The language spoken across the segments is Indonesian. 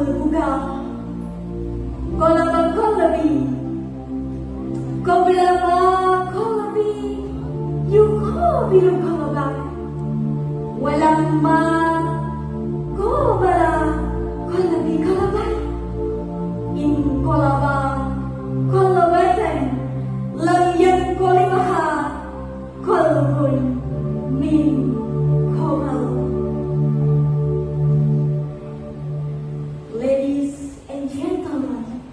qalbuka qalba qalbi qabla ma qalbi yuqabilu qalbak walamma qabala qalbi qalbak in qalaba qalbatan lam yanqalibaha qalbun min qabl. Ladies and gentlemen,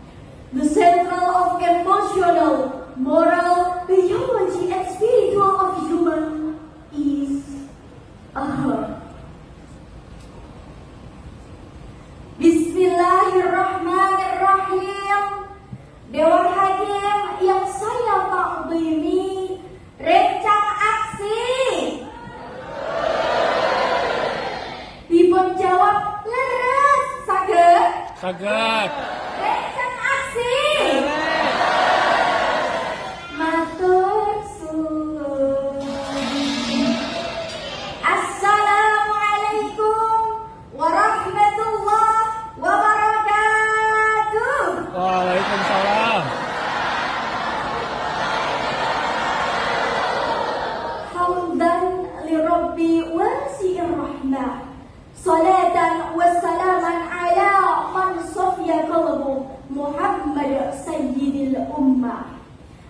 the central of emotional, moral, biology and spiritual of human is a heart. Bismillahirrahmanirrahim. Dewan Hakim yang saya takdimi, rencang aksi. Dipun jawab leres, saged. Saged. Rencang aksi. Matur suwun. Assalamualaikum warahmatullahi wabarakatuh. Waalaikumsalam. Hamdan li Rabbi wasi'ir rahmah. Salatan wassalaman ala man safya qalbu Muhammad sayyidil ummah.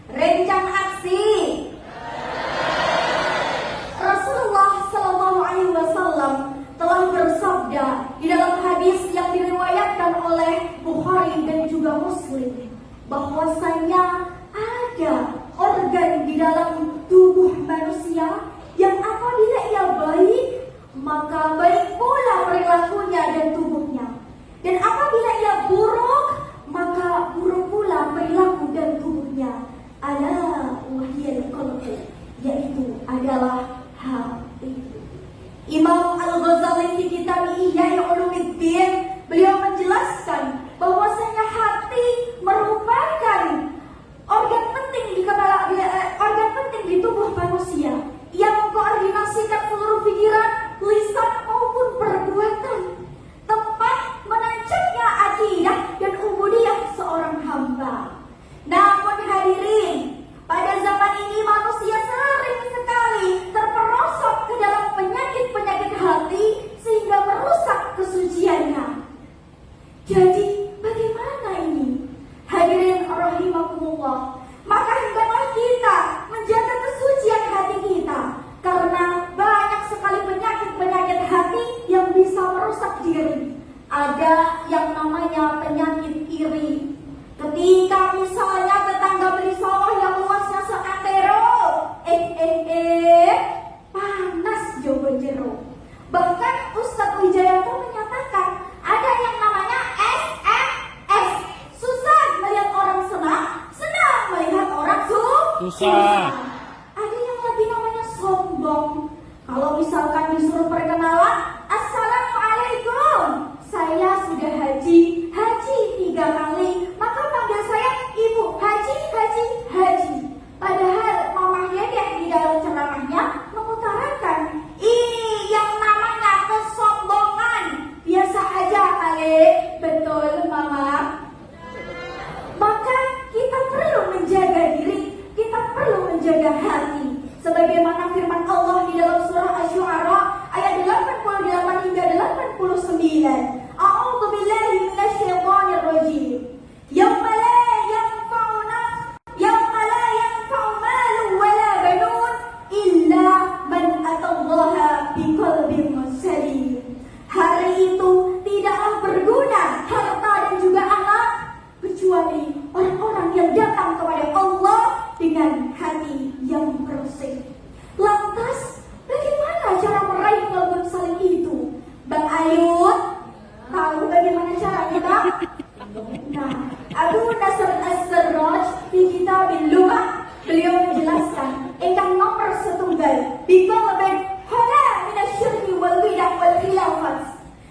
Rencang aksi. Rasulullah sallallahu alaihi wasallam telah bersabda di dalam hadis yang diriwayatkan oleh Bukhari dan juga Muslim bahwasanya ada organ di dalam tubuh manusia yang apabila ia baik maka baik pula perilakunya dan tubuhnya, dan apabila ia buruk maka buruk pula perilaku dan tubuhnya. Ala wahyal qalbi, yaitu adalah hati. Imam Al-Ghazali di kitab Ihya Ulumuddin beliau menjelaskan bahwasanya hati merupakan organ penting di kepala, organ penting di tubuh manusia. Ia mengkoordinasikan seluruh pikiran, lisan maupun perbuatan, tempat menancapnya akidah dan ubudiyah seorang hamba. Namun hadirin, pada zaman ini manusia sering sekali terperosok ke dalam penyakit-penyakit hati sehingga merusak kesuciannya. Jadi bagaimana ini? Hadirin rahimakumullah, maka hendaklah kita menjaga kesucian hati kita, karena banyak sekali penyakit-penyakit hati yang bisa merusak diri. Ada yang namanya penyakit iri. Ketika misalnya tetangga beli sawah yang luasnya seantero, panas jauh jero. Bahkan Ustadz Wijayanto menyatakan ada yang namanya SMS. Susah melihat orang senang, senang melihat orang susah. Ada yang lagi namanya sombong. Kalau misalkan disuruh perkenalan, Assalamualaikum, saya sudah haji 3 kali, maka panggil saya Ibu Haji. Padahal Mama Dedek di dalam ceramahnya mengutarakan ini yang namanya kesombongan. Biasa aja kali, betul Mama. Maka kita perlu menjaga diri, kita perlu menjaga hati. Sebagaimana firman Allah di dalam surah Asy-Syu'ara ayat 88 hingga 89. A'udzu billahi minasyaitonir rajim. Yauma la yanfa'u malun wala banun illa man atallaha biqalbin salim. Hari itu tidaklah berguna harta dan juga anak kecuali orang-orang yang datang kepada Allah dengan hati yang bersih. Lantas, bagaimana cara meraih qalbun salim itu? Bang Ayun, tahu bagaimana caranya, Bang? Nah, Abu Nasr As-Sarraj di Kitabil Lughah beliau menjelaskan ingkang nomor setunggal biqalbin hala minasyirki wal bid'ah wal khilafat,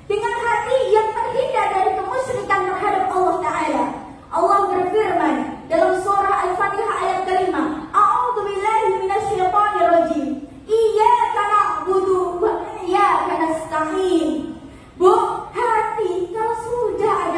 dengan hati yang terhindar dari kemusyrikan terhadap Allah Ta'ala. Allah berfirman dalam surah Al-Fatihah ayat kelima, A'udzu billahi minasyaitonir rajim. Iyyaka na'budu wa iyyaka nasta'in. Bu, hati kalau sudah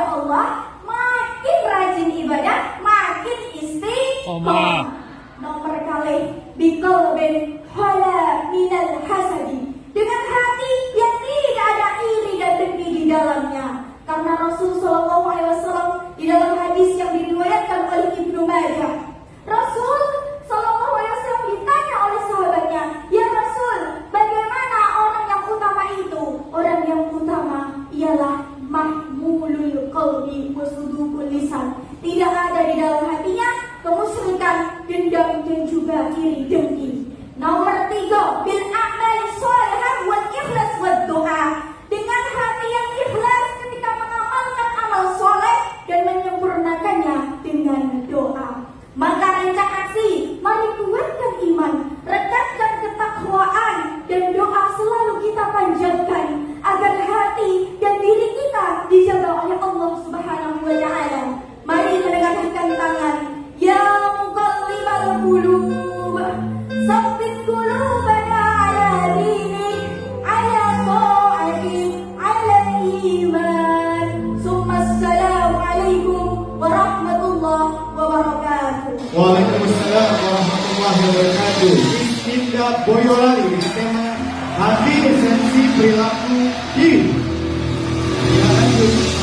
biqalbin khala minal hasadi, dengan hati yang tidak ada iri dan dengki di dalamnya. Karena Rasul Shallallahu Alaihi Wasallam di dalam hadis yang diriwayatkan oleh Ibnu Majah, Rasul Shallallahu Alaihi Wasallam ditanya oleh sahabatnya, ya Rasul, bagaimana orang yang utama itu? Orang yang utama ialah mahmulul qalbi wa sudukul lisan. Tidak ada di dalam hatinya kemusyrikan, dendam dan juga iri dengki. Nomor 3, bil amali shalihah wal ikhlas wad doa. Dengan hati yang ikhlas ketika mengamalkan amal soleh dan menyempurnakannya dengan doa. Maka rencanaksi, mari kuatkan iman, rekatkan ketakwaan, dan doa selalu kita panjatkan agar hati dan diri kita dijaga oleh Allah Subhanahu wa Ta'ala. Mari mendekatkan tangan. Ya muqallibal qulub, sabbit qulubana ala dinik, ala ta'atik, ala iman. Summa assalamu alaikum warahmatullahi wabarakatuh. Waalaikumsalam warahmatullahi wabarakatuh. Indah Boyolali dengan tema hati esensi perilaku diri. Lanjut.